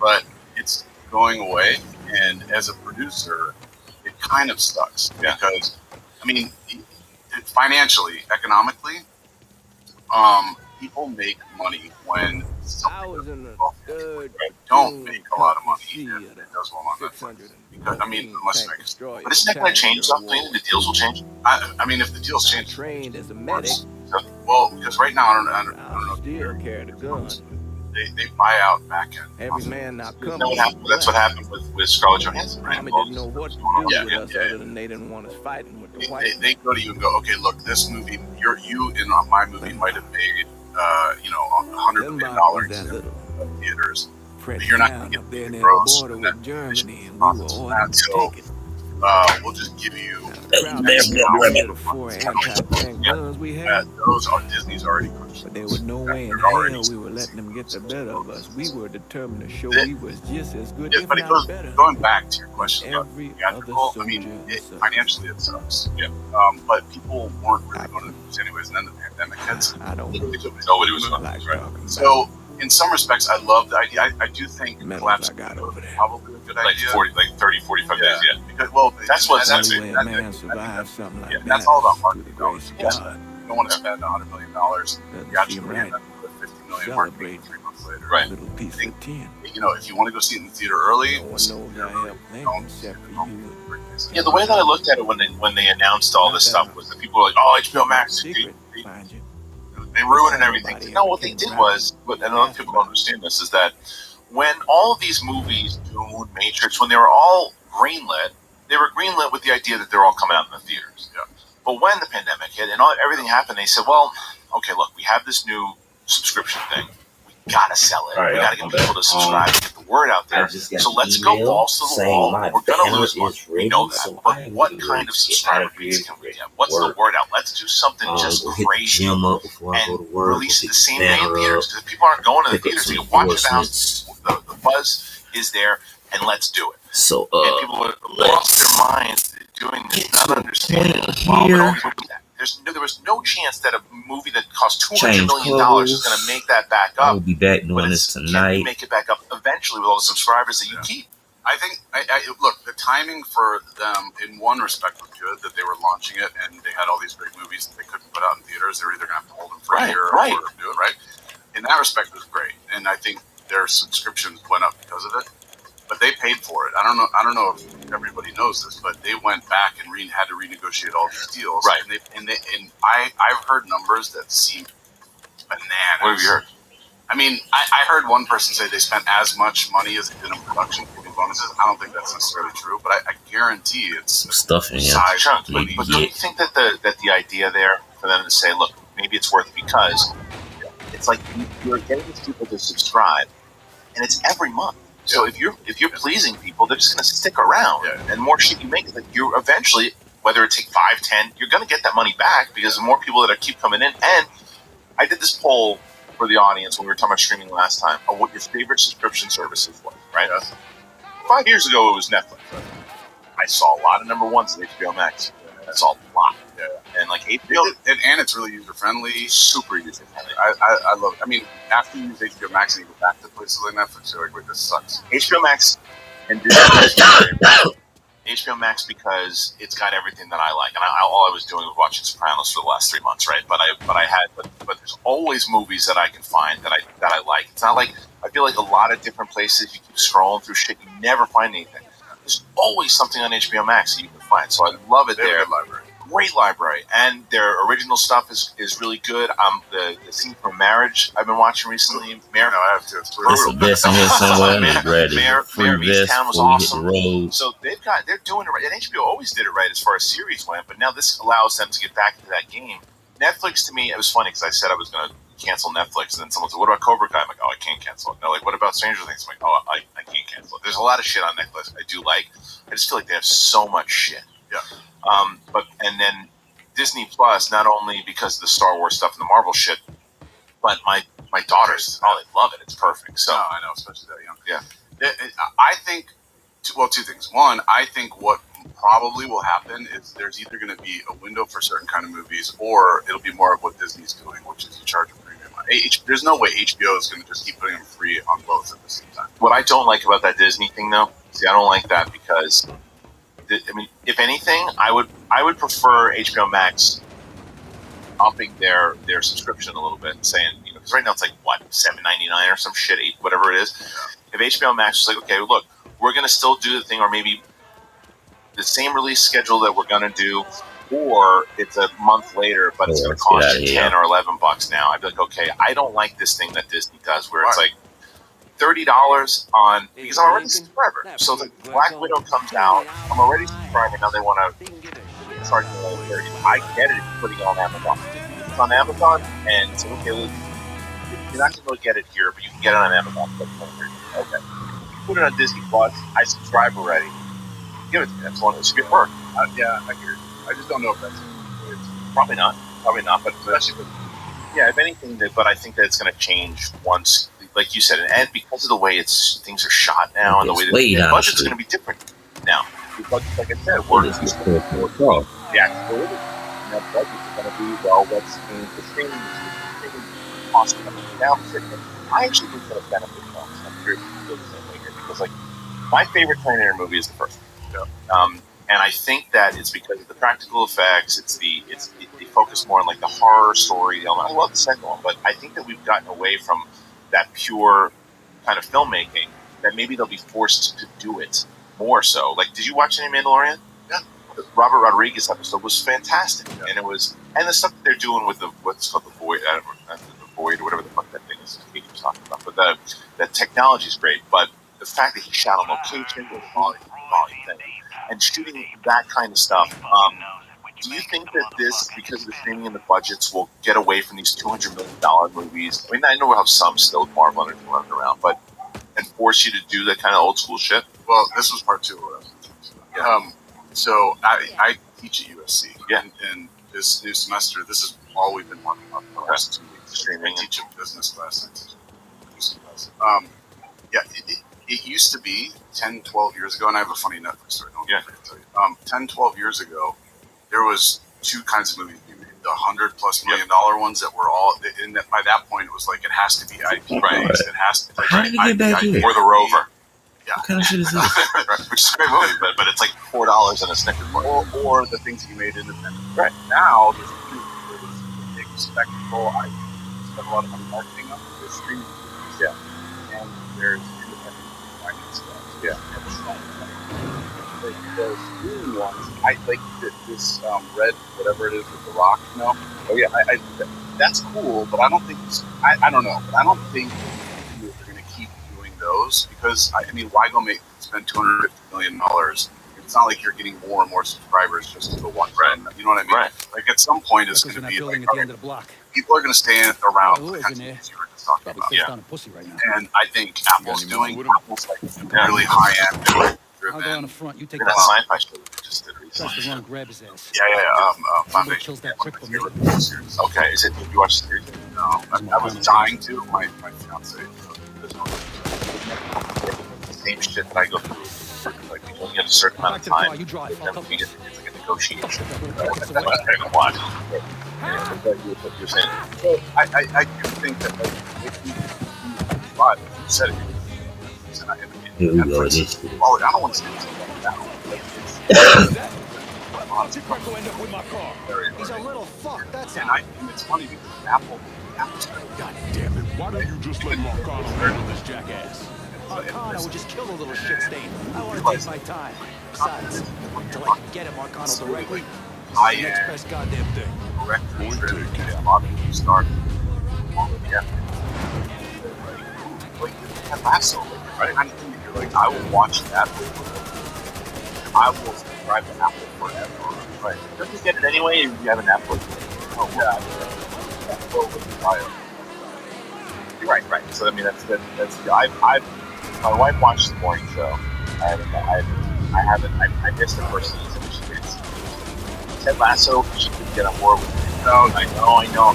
But it's going away, and as a producer, it kind of sucks because I mean, financially, economically, people make money when something don't make a lot of money if it does well on Netflix. Because I mean, unless you make a story. But isn't that going to change something? The deals will change. I mean, if the deals change, trained as a medic. well, because right now I don't know. Still carried a gun. They buy out back end. Every man now You come. know what happened? That's what happened with Scarlett Johansson, right? Army didn't know what to do with us other than they didn't want us fighting with the white. They go to you and go, okay, look, this movie, you in my movie might have made $100 million in theaters. But you're not going to get the gross. Border with Germany, and we were ordered to take it. We'll just give you. For anti-tank guns we had. Those are Disney's already crushed. But there was no way in hell we were letting them get the better of us. We were determined to show we was just as good, if but not better. going back to your question about Every theatrical, other I mean, soldier financially it sucks. Yeah. But people weren't really going to this anyways, and then the pandemic hits. I don't Nobody was going like to, right? talking about So, in some respects, I love the idea. I do think medals collapse I got over there. probably a good Like idea. 30, 45 days, yeah. Because, well, That's what's that's Only way a man survives something like that. that's all about through the marketing grace dollars. of God. You don't want to spend $100 million. Doesn't You actually seem bring right. in another $50 million Celebrate. marketing 3 months later. Right. Little piece of tin. If you want to go see it in the theater early, No one knows I helped Lincoln except for you. Yeah, the way that I looked at it when they announced all this stuff was that people were like, "Oh, HBO Max, Secret, mind you. they ruining everything." No, what they did was, and a lot of people don't understand this, is that when all of these movies, Dune, Matrix, when they were all greenlit, they were greenlit with the idea that they're all coming out in the theaters. Yeah. But when the pandemic hit and everything happened, they said, "Well, okay, look, we have this new subscription thing. We gotta sell it. All right, we gotta get I'm people back. to subscribe, and get the word out there. I just got So an let's go email balls to the saying wall. my We're gonna banner lose money. is We ready, know that. so But I what need kind to of get subscriber out of base here can we and get? What's the work. word out? Let's do something just Go hit the crazy gym up before I go and to work. release it the Pick same day in banner theaters. up, Because people aren't going to the pick up theaters. They some can watch it at the house. endorsements. The buzz is there, and let's do it. So, And people would lost their minds doing this, get not to a understanding. point Well, here. there was no chance that a movie that cost $200 Change million is clothes. going to make that back I up. will be back doing But this can you tonight. make it back up eventually with all the subscribers that you keep? I think, look, the timing for them in one respect was good, that they were launching it and they had all these great movies that they couldn't put out in theaters. They were either going to have to hold them for a year or do it, right? In that respect, it was great. And I think their subscriptions went up because of it. But they paid for it. I don't know if everybody knows this, but they went back and had to renegotiate all these deals. Right. And I've heard numbers that seem bananas. What have you heard? I mean, I heard one person say they spent as much money as they did in production giving bonuses. I don't think that's necessarily true, but I guarantee it's Some stuff in here. size Sure. money. But don't you think that the idea there for them to say, look, maybe it's worth it because it's like you're getting these people to subscribe, and it's every month. So if you're pleasing people, they're just going to stick around. Yeah. And the more shit you make, that you eventually, whether it take 5, 10, you're going to get that money back because the more people that keep coming in. And I did this poll for the audience when we were talking about streaming last time, of what your favorite subscription services was, right? Yes. 5 years ago, it was Netflix. I saw a lot of number ones at HBO Max. I saw a lot. And like HBO, and it's really user friendly, super user friendly. I love it. I mean, after you use HBO Max and you go back to places like Netflix, you're like, wait, this sucks. HBO Max and Disney. HBO Max because it's got everything that I like, and all I was doing was watching Sopranos for the last 3 months, right? But there's always movies that I can find that I like. It's not like I feel like a lot of different places you keep scrolling through shit, you never find anything. There's always something on HBO Max that you can find, so I love it there. Great library, and their original stuff is really good. The scene from Marriage I've been watching recently. Mayor, I have to. It's the best in here somewhere. Mayor of Easttown was awesome. Road. So they're doing it right, and HBO always did it right as far as series went. But now this allows them to get back into that game. Netflix, to me, it was funny because I said I was going to cancel Netflix, and then someone said, "What about Cobra Kai?" I'm like, "Oh, I can't cancel it." And they're like, "What about Stranger Things?" I'm like, "Oh, I can't cancel it." There's a lot of shit on Netflix I do like. I just feel like they have so much shit. Yeah. And then Disney Plus, not only because of the Star Wars stuff and the Marvel shit, but my daughters, they love it. It's perfect. So I know, especially that young. Yeah. I think, two things. One, I think what probably will happen is there's either going to be a window for certain kind of movies, or it'll be more of what Disney's doing, which is you charge a premium. There's no way HBO is going to just keep putting them free on both at the same time. What I don't like about that Disney thing, though, I don't like that because, I mean, if anything, I would prefer HBO Max upping their subscription a little bit, and saying, because right now it's like what, $7.99 or some shit, $8, whatever it is. If HBO Max was like, okay, look, we're going to still do the thing, or maybe the same release schedule that we're going to do, or it's a month later, but it's going to cost you $10 or $11 now. I'd be like, okay, I don't like this thing that Disney does, where it's like $30 on, because I'm already a subscriber. So the Black Widow comes out, I'm already a subscriber. Now they want to charge me $30. I get it if you're putting it on Amazon. It's on Amazon, and it's okay. You're not going to get it here, but you can get it on Amazon. Okay. You put it on Disney Plus. I subscribe already. Give it to me. That's one. It should be a perk. I hear you. I just don't know if that's it. Probably not, but especially if anything, but I think that it's going to change once, like you said, and because of the way things are shot now, and the way the budget's going to be different now. The budget, like I said, the actual budget is going to be, well, what's the streaming cost coming down. I actually think it's going to benefit films. I'm curious if you feel the same way here, because like my favorite Terminator movie is the first one. And I think that it's because of the practical effects. They focus more on like the horror story element. I love the second one, but I think that we've gotten away from that pure kind of filmmaking. That maybe they'll be forced to do it more so. Like, did you watch any Mandalorian? Yeah. The Robert Rodriguez episode was fantastic, and and the stuff that they're doing with what's called the Void, or whatever the fuck that thing is. He was talking about, but the technology is great. But the fact that he shot on location with volume thing. And shooting that kind of stuff, do you think that this, because of the streaming and the budgets, will get away from these $200 million movies? I mean, I know how some still Marvel and running around, but and force you to do that kind of old school shit? Well, this was part two of what I was thinking. So I teach at USC, and this new semester, this is all we've been talking about for the last 2 weeks. Streaming. I teach a business class. I teach a producing class. It used to be 10, 12 years ago, and I have a funny Netflix story. I can tell you. 10, 12 years ago, there was two kinds of movies. The $100+ million ones that were all, and by that point, it was like it has to be IP rights. It has to. How did you get back here? Or the Rover. Yeah. What kind of shit is this? Which is a great movie, but it's like $4 and a Snickers bar. Or the things that you made independent. Right. Now, there's a big spectacle. I spend a lot of money marketing on it. There's streaming movies. Yeah. And there's independent finance stuff. Yeah. The streaming ones, I like this red, whatever it is with the rock, Oh yeah, that's cool, but I don't think I don't know, but I don't think they're going to keep doing those because I mean, why go spend $250 million? It's not like you're getting more and more subscribers just to the one brand. You know what I mean? Right. Like at some point, it's going to be like at the end of the block. People are going to stay around. Oh, the kinds in of there. things you were just talking about. Face down a pussy right now. And I think Apple's like really high end. I'll go on the front. You take That that. sci-fi show we just did recently. Press the wrong, grab his ass. Yeah. Somebody Foundation. kills that prick for me. Okay, is it? Did you watch the series? I was dying to. My fiance. The same shit that I go through. Like you only get a certain amount of time. It's like a negotiation. That's what I'm trying to watch. What you're saying. So I do think that like if you but you said it. Here we go. This shit. Well, I don't want to say anything like that. Go end up with my car. He's a little fuck. That's And it's funny because Apple's God damn it! Why don't you just let Marcano handle this jackass? Marcano would just kill the little shit stain. I want to take my time. Besides, until I can get at Marcano directly, I it's the next best goddamn thing. correct. A lot of people start like Ted Lasso, right? I mean, you're like, I will watch that. I will subscribe to Apple forever. Right. Don't you get it anyway? You have an Netflix. Oh yeah. You're right. So I mean, that's my wife watched the morning show. I missed the first season. Ted Lasso, she couldn't get on board with it. No, I know.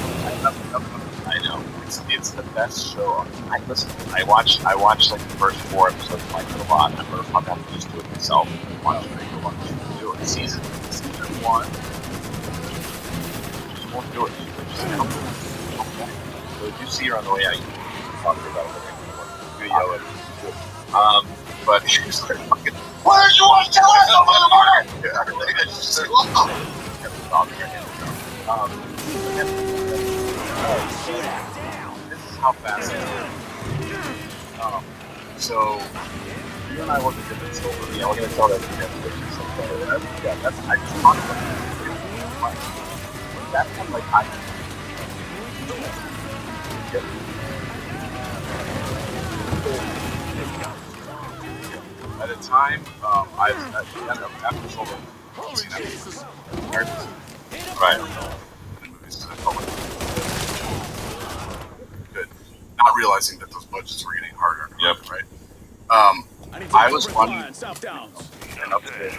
It's the best show. I watched like the first 4 episodes. I liked it a lot. I'm gonna have to just do it myself. Watch it. Do it. Season 1. She won't do it. She's just okay. So if you see her on the way out, you can talk to her about it. But she's like, fucking, why did you watch Ted Lasso, motherfucker? Yeah, she's like, oh. This is how fast it is. So, you and I work at different stores. We're going to tell that to Netflix or something. That's, I just talked about it. That's kind of like At a time, I've after children, right. Good. Not realizing that those budgets were getting harder. Yep. Right. I was running an upstairs.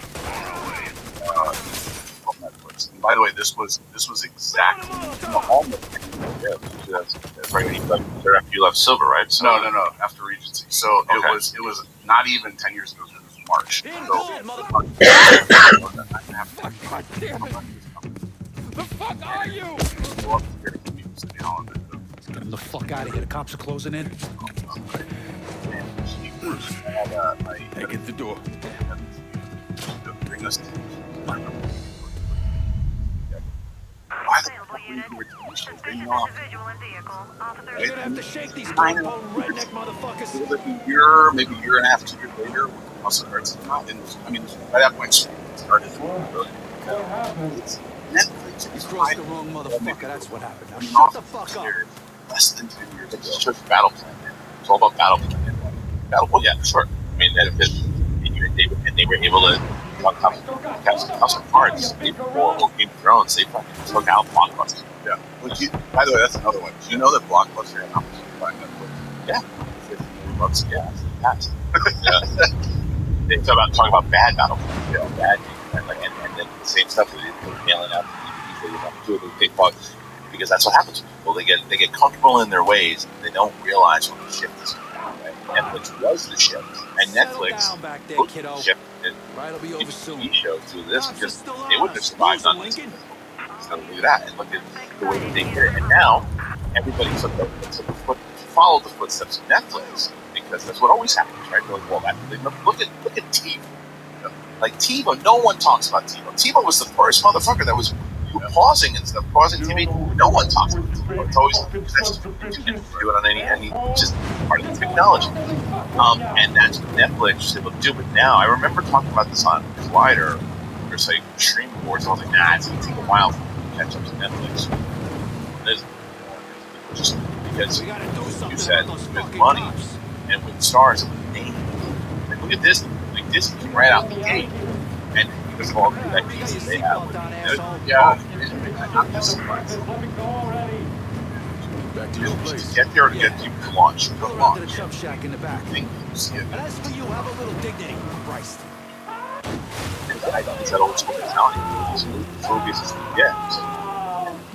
Netflix. And by the way, this was exactly almost. Yeah, that's right. You left Silver, right? So, No. After Regency. So it was not even 10 years ago. It was March. So, The fuck are you? Get him the fuck out of here. The cops are closing in. Hey, get the door. Bring us. You're gonna have to shake these pole redneck motherfuckers. Maybe a year and a half, 2 years later, also hurts. I mean, by that point, it started. It's Netflix. You crossed the wrong motherfucker. That's what happened. Now shut the fuck up. Less than 10 years. It's just battle plan. It's all about battle plan. Well, yeah, for sure. I mean, they were able to have some custom parts for Game of Thrones. They fucking took out Blockbuster. Yeah. By the way, that's another one. Do you know that Blockbuster had Amazon buy Netflix? Yeah. $50. Yeah. Yeah. They talk about bad battle plans. Yeah, bad. And then the same stuff that they're mailing out to the big bucks. Because that's what happens to people. They get comfortable in their ways. And they don't realize when the shift is coming. Netflix was the shift, and Netflix put the shift in TV shows through this because they wouldn't have survived on this. So look at that, and look at the way that they did it. And now everybody followed the footsteps of Netflix because that's what always happens, right? They're like, well, look at TiVo. Like TiVo, no one talks about TiVo. TiVo was the first motherfucker that was pausing and stuff, pausing TV. No one talks about TiVo. It's always just do it on any just part of the technology. And that's what Netflix was able to do. But now, I remember talking about this on Collider. There's like streaming wars. I was like, it's going to take a while for me to catch up to Netflix. Just because you said with money and with stars and with names. And look at Disney. Like Disney came right out the gate. And because of all the connections that they have. I'm just surprised. Back to your place. Get there to get you to launch. Go around to the chub shack in the back. Think you see it. And as for you, have a little dignity, Christ. It's that old school mentality. As focused as you get.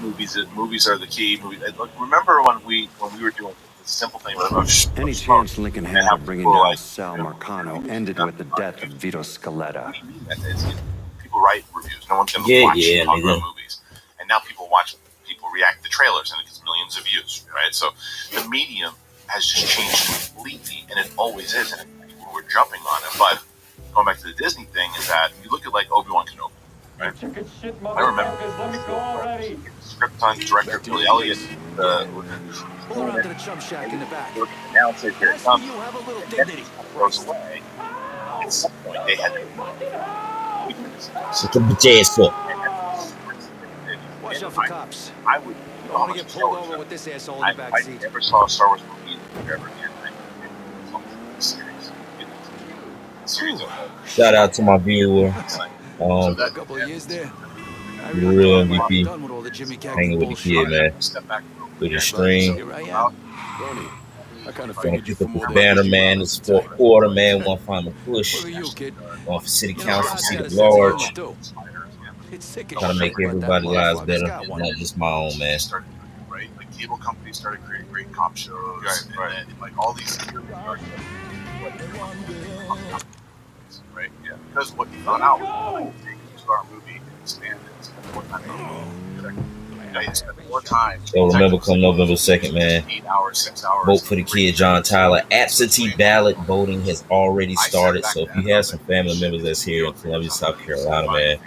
movies are the key. Look, remember when we were doing the simple thing of Any smoke, chance Lincoln and had how of bringing people were down like, Sal you know, Marcano ended with the death of Vito Scaletta. What do you mean that? People write reviews. No one's going to Yeah, watch yeah, talk nigga. about movies. And now people react to trailers, and it gets millions of views, right? So the medium has just changed completely, and it always is, and people were jumping on it. But going back to the Disney thing is that you look at like Obi-Wan Kenobi, right? I remember the script on director Back to Billy your Elliot, place. Pull around to the chum shack in the back. announce it, here it As for comes, you, have a little and then dignity. it goes away. At some point, they had Shut your bitch ass up. Watch out for cops. I would. You don't want to get pulled over with this asshole in the back I seat. never saw a Star Wars movie ever again. Series of Shout out to my viewer. A couple of years there. I The really real thought I might be MVP. done with all the Jimmy Cagney Hanging with the bullshit. kid, man. Step back. With his But stream. here I am. Tony, I kind of Gonna figured you pick for up more his than banner, a man. The sport quarter, man. One final push. Look at you, kid. Going for city You know, council, God's seat got a at sense of humor, large. too. It's sick as Trying to shit, make but that everybody's lives motherfucker's better, got one. not just my own, man. Started, right? Like cable companies started creating great cop shows, right? And like all these things started, right? Yeah, because what you found out was like, take a 2-hour movie and expand it, spend more time on it. Spend more time. So remember, come November 2nd, man. 8 hours, 6 hours. Vote for the kid, John Tyler. Absentee ballot voting has already started. So if you have some family members that's here in Columbia, South Carolina, man,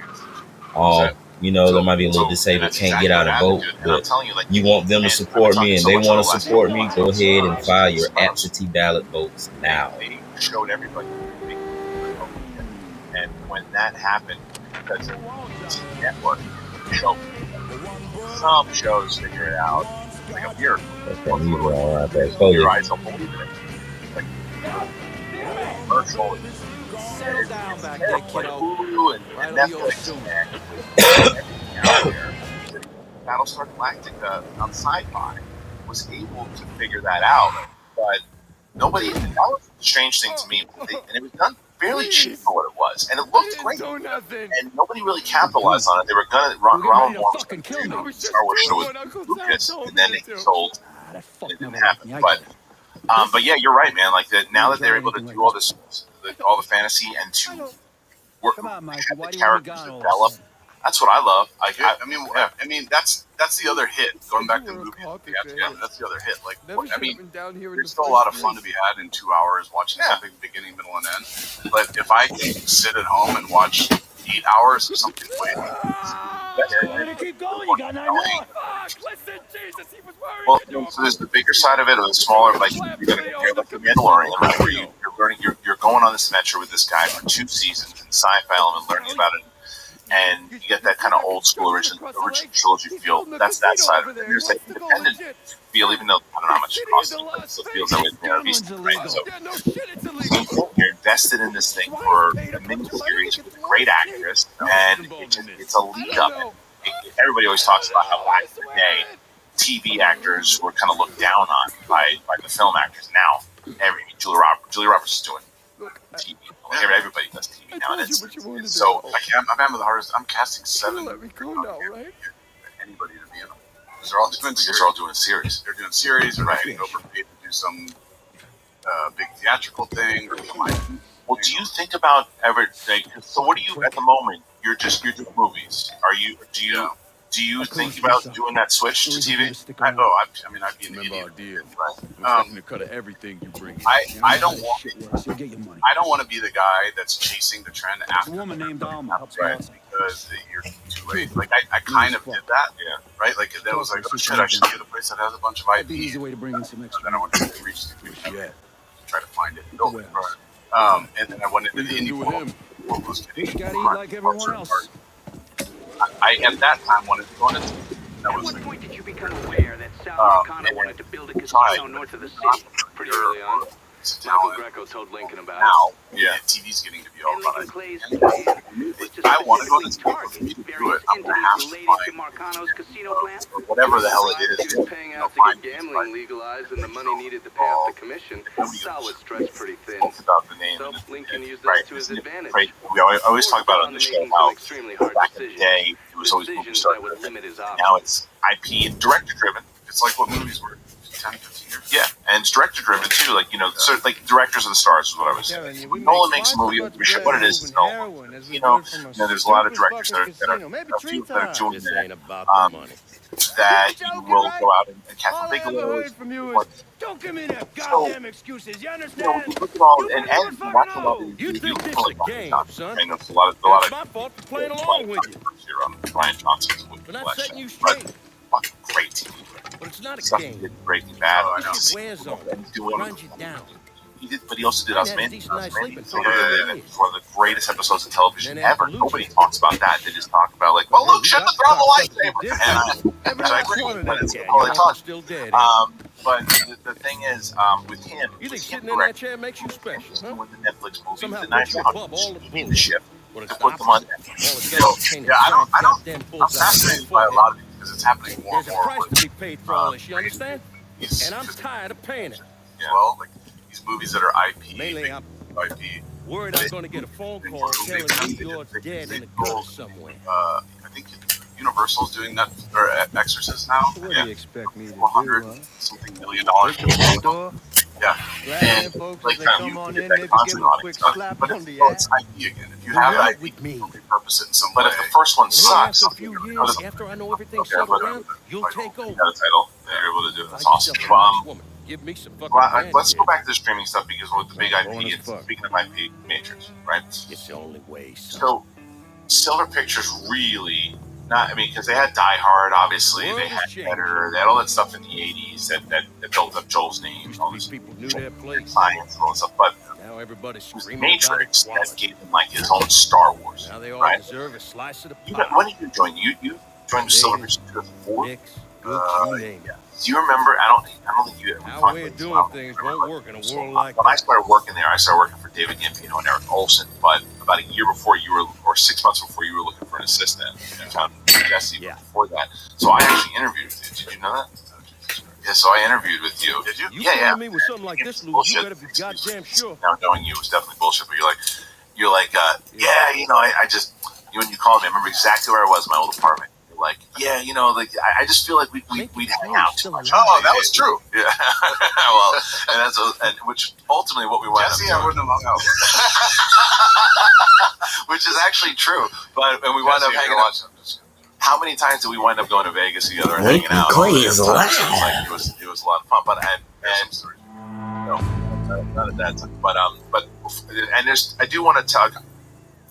you know, there might be a little disabled, can't get out and vote, but you want them to support me and they want to support me, go ahead and file your absentee ballot votes now. They showed everybody. And when that happened, because of the network, some shows figure it out. Like a miracle. Okay, you go all right there. So Your yeah, eyes don't believe it. Like commercial. Settle down back there, kiddo. Hulu and Right over your Netflix soon. and everything out there. Battlestar Galactica on Sci-Fi was able to figure that out, but nobody. That was a strange thing to me, and it was done fairly cheap for what it was, and it looked great. And nobody really capitalized on it. They were gonna Ron Moore was going to do Star Wars show with Lucas, and then it sold. It didn't happen, but yeah, you're right, man. Like that now that they're able to do all this, all the fantasy, and to work, have the characters develop. That's what I love. I mean, that's the other hit. Going back to the movie, that's the other hit. Like, I mean, there's still a lot of fun to be had in 2 hours watching something beginning, middle, and end. But if I can sit at home and watch 8 hours of something way Keep going, you got 9 more. Listen, Jesus, he was worried. well, so there's the bigger side of it, or the smaller. Like you're going to compare like the Mandalorian, right? Where you're learning, you're going on this adventure with this guy for 2 seasons in the sci-fi element, learning about it. And you get that kind of old school original trilogy feel. That's that side of it. And there's that independent feel, even though I don't know how much it costs, but it still feels that way in the right? So you're invested in this thing for a miniseries with a great actress, and it's a lead up. Everybody always talks about how back in the day, TV actors were kind of looked down on by the film actors. Now, Julia Roberts is doing TV. Everybody does TV now, and it's so I'm having the hardest. I'm casting 7. Let me go now, right? Anybody to be in them. Because they're all doing a series. They're doing series. They're writing overpaid to do some big theatrical thing. Well, do you think about ever? Like, so, what do you at the moment? You're doing movies. Do you think about doing that switch to TV? I'd be an idiot. To cut everything you bring. I don't want to be the guy that's chasing the trend after a woman named Alma helps right, because you're too late. Like I kind of did that, right? Like that was like, oh shit, I should get a place that has a bunch of IP. Easy way to bring in some extra. Then I went to reach the try to find it, build it. And then I went into the indie world. He's got to eat like everyone else. I at that time wanted to go into. At what point did you become aware that Sal Marcano wanted to build a casino north of the city? Pretty early on. It's a Michael talent. Greco told Lincoln about Now, it. yeah, TV's getting to be all And about Lincoln it. plays And which is I want to go to specifically school for me targets to do various it. I'm going to have entities to related to find Marcano's casino plan. or whatever the hell it is. He was paying out to find get these gambling prices. legalized, and the money needed to pay off the commission. Sal was stretched pretty thin. Talked about the name. So and Lincoln used right, that to his isn't it advantage. great? We always talk about it on the show Making how some extremely hard back in the decisions. day it was always movie Decisions star that would driven. limit his And options. now it's IP and director driven. It's like what movies were 10, 15 years. Yeah, and it's director driven too. Like sort of like directors of the stars is what I was saying. When Nolan makes a movie, what it is Nolan. There's a lot of directors that are a few that are doing This that. ain't about the money. That you will go out and catch All the I ever Bigelow. heard from you is, don't give me that goddamn excuses, you When understand? you look at all You and better you fucking watch a lot of know. these You movies, think you this feel a like game, son? I know it's a lot It's of my fault for playing along with you. here on Ryan Johnson's movie We're not collection. setting you straight, Fucking great TV. but it's not a Stuff he game. did Breaking Bad. I know. This shit wears on And you, doing grinds you down. he did, but he also did I had a Osmandias. decent night's sleep in Osmandias 3 years. is one of the greatest episodes of television Then ever. after Lucha. Nobody talks about that. They just talk about like, well, Hey, Luke we shouldn't got have thrown the cocksuckers lightsaber. who did And Every I last agree, one of but them. it's Yeah, all your they uncle's talk. still dead, ain't he? But the thing is, with him, You think with him sitting in that directing, chair makes you special, huh? with the Netflix movie, Somehow the puts you nice above all the the bullshit. ship. Well, I it's the put them on. opposite. All it does is paint a Yeah, I giant don't. goddamn I'm bullseye on your fascinated by a forehead. lot of it because it's happening more There's and a more. price to be paid for all this, you understand? And I'm tired of paying it. Well, like these movies that are IP, Mainly, I'm IP. worried I'm going to get a phone call telling me you're dead in the gutter somewhere. I think Universal's doing that, or Exorcist now. What do you expect me to do, 400 huh? something million Take them to the door? Yeah. Grab And them folks like as they come on in, maybe give them a quick slap but on the it's ass? IP again. If you have Work IP, with me. you can repurpose it in some way. But if the first one And then sucks, after a few years, after I know everything's settled down, you'll take over. You got a title that you're able to do. That's Find awesome. yourself a nice woman. Give me some fucking Let's go grandkids. back to the streaming stuff because with the big Bonus IP, it's, fuck. speaking of IP, Matrix, right? It's the only way, son. So, Silver Pictures really, not, I mean, because they had Die Hard, obviously, World they has had changed. Better, they had all that stuff in the 80s that built up Joel's name, Used all to this be people knew their place. science and all that stuff, but Now everybody's it was screaming about Matrix that equality. gave him like his own Star Wars. Now they all right? deserve a slice of the You pie. when did you join? You joined Silver Pictures in 2004? Mix, Gooch, you name it. Do you remember? I don't think you. How we're doing things won't work in a world like When I that. started working there, I started working for David Gambino and Eric Olson. But about a year before you were, or 6 months before you were looking for an assistant, you found Jesse Yeah. before that. So I actually interviewed with you. Did you know that? Yeah, so I interviewed with you. Did you? You Yeah, come yeah. to me with something like this, Lou, you Bullshit. better be goddamn sure. Now knowing you was definitely bullshit. But you're like, yeah, I just, when you called me, I remember exactly where I was in my old apartment. You're like, yeah, like I just feel like we'd hang out too much. Oh, that was true. Yeah. Well, and which ultimately what we wound up doing. I wouldn't have hung out. Which is actually true. And we wound up hanging out. How many times did we wind up going to Vegas together and hanging out? Clay is alive. It was a lot of fun. But not at that time. But and I do want to tell.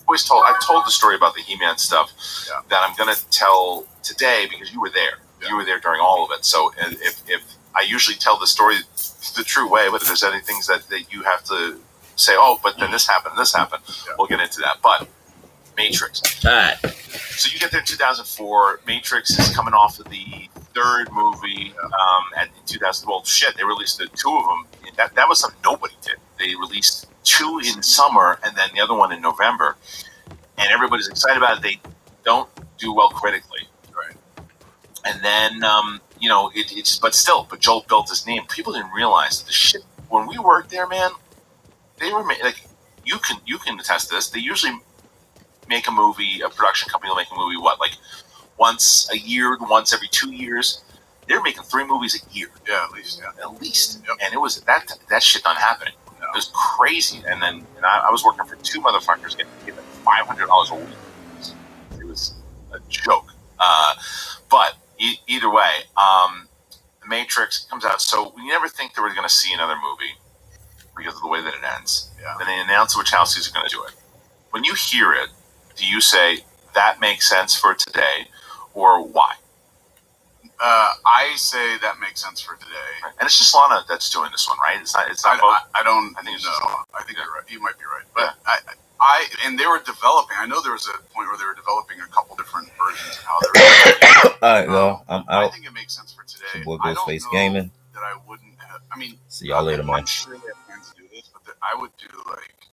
I've told the story about the He-Man stuff that I'm going to tell today because you were there. Yeah. You were there during all of it. So if I usually tell the story the true way, but if there's any things that you have to say, oh, but then this happened, we'll get into that. But Matrix. All right. So you get there in 2004. Matrix is coming off of the third movie in 2000. Well, shit, they released the two of them. That was something nobody did. They released two in summer and then the other one in November. And everybody's excited about it. They don't do well critically. Right. And then, but Joel built his name. People didn't realize that the shit, when we worked there, man, they were like, you can attest to this. They usually make a movie, a production company will make a movie, like once a year, once every 2 years. They're making 3 movies a year. Yeah, at least. Yeah. At least. Yep. And it was that shit not happening. No. It was crazy. And then I was working for 2 motherfuckers getting paid like $500 a week. It was a joke. But either way, The Matrix comes out. So we never think that we're going to see another movie because of the way that it ends. Yeah. Then they announce which houses are going to do it. When you hear it, do you say that makes sense for today, or why? I say that makes sense for today. Right. And it's just Lana that's doing this one, right? It's not. I don't. I think it's no. just I think you're right. You might be right. But yeah. And they were developing. I know there was a point where they were developing a couple different versions of how they were. All right, well, I'm I out. think it makes sense for today. Boy, I don't Ghostface know Gaming. that I wouldn't have. I mean, See y'all later, man. I'm sure they have plans to do I would do like